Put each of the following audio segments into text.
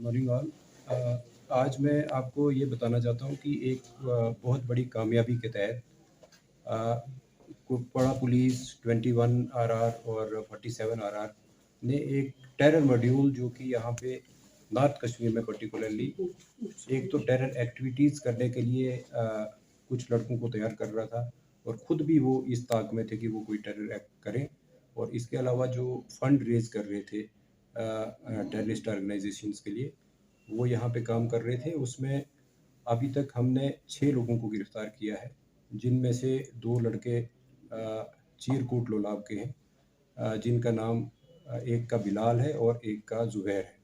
Morning all. आज मैं आपको ये बताना चाहता हूँ कि एक बहुत बड़ी कामयाबी के तहत अ, कुपवाड़ा पुलिस 21 आरआर और 47 आरआर ने एक टेरर मॉड्यूल जो कि यहाँ पे नॉर्थ कश्मीर में पर्टिकुलरली एक तो टेरर एक्टिविटीज़ करने के लिए कुछ लड़कों को तैयार कर रहा था और ख़ुद भी वो इस ताक में थे कि वो कोई टेरर एक्ट करें, और इसके अलावा जो फंड रेज़ कर रहे थे टेररिस्ट ऑर्गेनाइजेशंस के लिए, वो यहाँ पे काम कर रहे थे। उसमें अभी तक हमने 6 लोगों को गिरफ़्तार किया है, जिनमें से 2 लड़के चीरकूट लोलाब के हैं, जिनका नाम एक का बिलाल है और एक का ज़ुबैर है।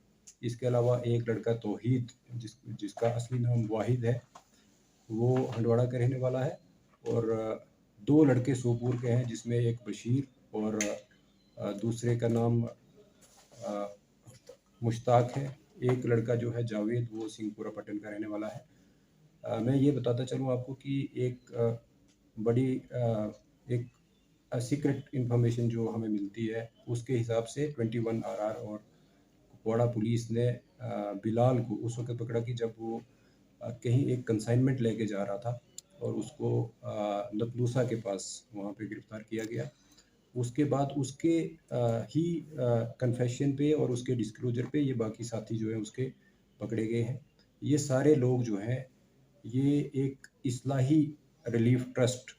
इसके अलावा एक लड़का तौहीद जिसका असली नाम वाहिद है, वो हंडवाड़ा का रहने वाला है, और 2 लड़के सोपूर के हैं जिसमें एक बशीर और दूसरे का नाम मुश्ताक है। एक लड़का जो है जावेद, वो सिंहपुरा पट्टन का रहने वाला है। मैं ये बताता चलूँ आपको कि एक बड़ी एक सीक्रेट इन्फॉर्मेशन जो हमें मिलती है, उसके हिसाब से 21 आरआर और कुपवाड़ा पुलिस ने बिलाल को उस वक्त पकड़ा कि जब वो कहीं एक कंसाइनमेंट लेके जा रहा था, और उसको नतलूसा के पास वहाँ पे गिरफ़्तार किया गया। उसके बाद उसके ही कन्फेशन पे और उसके डिस्क्लोजर पे ये बाकी साथी जो हैं उसके पकड़े गए हैं। ये सारे लोग जो हैं, ये एक इस्लाही रिलीफ ट्रस्ट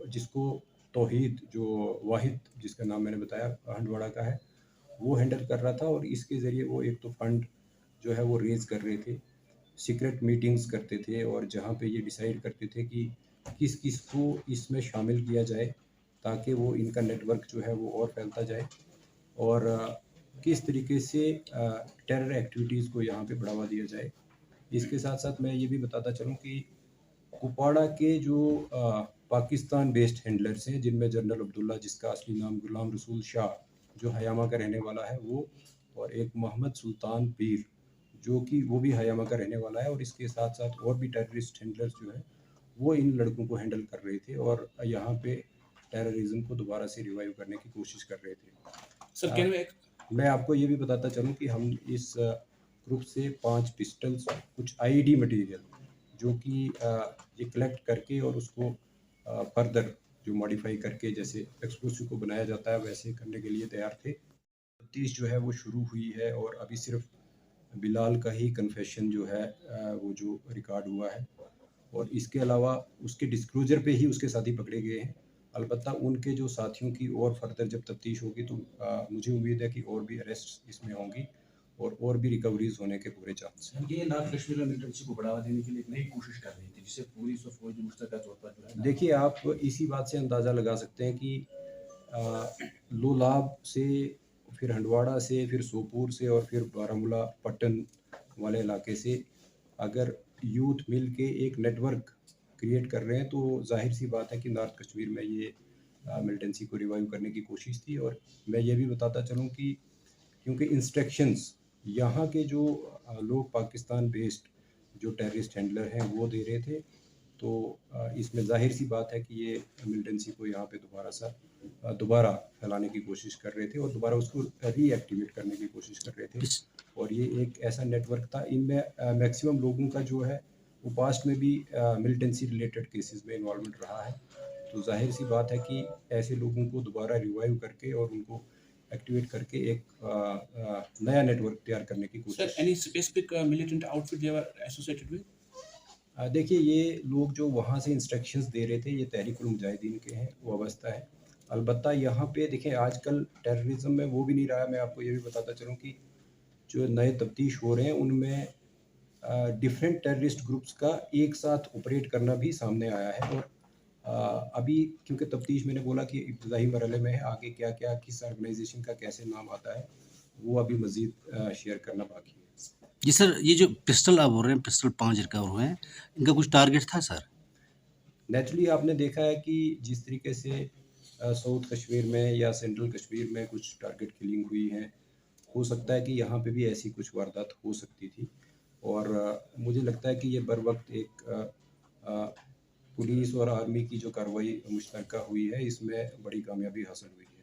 जिसको तौहीद, जो वाहिद जिसका नाम मैंने बताया हंडवाड़ा का है, वो हैंडल कर रहा था, और इसके ज़रिए वो एक तो फंड जो है वो रेज़ कर रहे थे, सीक्रेट मीटिंग्स करते थे, और जहाँ पे ये डिसाइड करते थे कि किस-किस को इसमें शामिल किया जाए, ताकि वो इनका नेटवर्क जो है वो और फैलता जाए, और किस तरीके से टेरर एक्टिविटीज़ को यहाँ पे बढ़ावा दिया जाए। इसके साथ-साथ मैं ये भी बताता चलूँ कि कुपवाड़ा के जो पाकिस्तान बेस्ड हैंडलर्स हैं, जिनमें जनरल अब्दुल्ला जिसका असली नाम गुलाम रसूल शाह जो हयामा का रहने वाला है वो, और एक मोहम्मद सुल्तान पीर जो कि वो भी हयामा का रहने वाला है, और इसके साथ-साथ और भी टेररिस्ट हैंडलर्स जो हैं, वो इन लड़कों को हैंडल कर रहे थे और यहाँ पे टेररिज्म को दोबारा से रिवाइव करने की कोशिश कर रहे थे। सर मैं आपको ये भी बताता चलूँ कि हम इस ग्रुप से 5 पिस्टल्स, कुछ आईईडी मटेरियल जो कि ये कलेक्ट करके और उसको फर्दर जो मॉडिफाई करके जैसे एक्सप्लोसिव को बनाया जाता है वैसे करने के लिए तैयार थे। तफ्तीश जो है वो शुरू हुई है, और अभी सिर्फ बिलाल का ही कन्फेशन जो है वो जो रिकॉर्ड हुआ है, और इसके अलावा उसके डिस्क्लोजर पे ही उसके साथी पकड़े गए हैं। अलबत्ता उनके जो साथियों की और फर्दर जब तफ्तीश होगी तो मुझे उम्मीद है कि और भी अरेस्ट इसमें होंगी और भी रिकवरीज होने के पूरे चांस हैं। ये नॉर्थ कश्मीर में मिलिटेंसी को बढ़ावा देने के लिए एक नई कोशिश कर रही थी, जिससे पुलिस और फौज मुश्तरका तौर पर जो है। देखिए, आप इसी बात से अंदाज़ा लगा सकते हैं कि लोलाब से, फिर हंडवाड़ा से, फिर सोपूर से, और फिर बारामूला पट्टन वाले इलाके से अगर यूथ मिल के एक नेटवर्क क्रिएट कर रहे हैं, तो ज़ाहिर सी बात है कि नॉर्थ कश्मीर में ये मिलिटेंसी को रिवाइव करने की कोशिश थी। और मैं ये भी बताता चलूँ कि क्योंकि इंस्ट्रक्शंस यहाँ के जो लोग पाकिस्तान बेस्ड जो टेररिस्ट हैंडलर हैं वो दे रहे थे, तो इसमें ज़ाहिर सी बात है कि ये मिलिटेंसी को यहाँ पे दोबारा फैलाने की कोशिश कर रहे थे और दोबारा उसको रीएक्टिवेट करने की कोशिश कर रहे थे। और ये एक ऐसा नेटवर्क था, इनमें मैक्सिमम लोगों का जो है वो पास्ट में भी मिलिटेंसी रिलेटेड केसेस में इन्वॉल्वमेंट रहा है। तो ज़ाहिर सी बात है कि ऐसे लोगों को दोबारा रिवाइव करके और उनको एक्टिवेट करके एक नया नेटवर्क तैयार करने की कोशिश। Sir, any specific militant outfit they were associated with? देखिए, ये लोग जो वहाँ से इंस्ट्रक्शंस दे रहे थे, ये तहरीकुल मुजाहिदीन के हैं, वाबस्ता है। अलबत्ता यहाँ पे देखिए, आजकल टेररिज्म में वो भी नहीं रहा है। मैं आपको ये भी बताता चलूँ कि जो नए तफ्तीश हो रहे हैं उनमें डिफरेंट टेररिस्ट ग्रुप्स का एक साथ ऑपरेट करना भी सामने आया है। और अभी क्योंकि तफ्तीश मैंने बोला कि इब्तदाई मरहले में है, आगे क्या-क्या किस ऑर्गेनाइजेशन का कैसे नाम आता है, वो अभी मज़ीद शेयर करना बाकी है। जी सर, ये जो पिस्टल आप बोल रहे हैं, पिस्टल 5 रिकवर हुए हैं, इनका कुछ टारगेट था सर? नेचुरली आपने देखा है कि जिस तरीके से साउथ कश्मीर में या सेंट्रल कश्मीर में कुछ टारगेट किलिंग हुई है, हो सकता है कि यहाँ पे भी ऐसी कुछ वारदात हो सकती थी। और मुझे लगता है कि ये बर वक्त एक पुलिस और आर्मी की जो कार्रवाई मुश्तरका हुई है, इसमें बड़ी कामयाबी हासिल हुई है।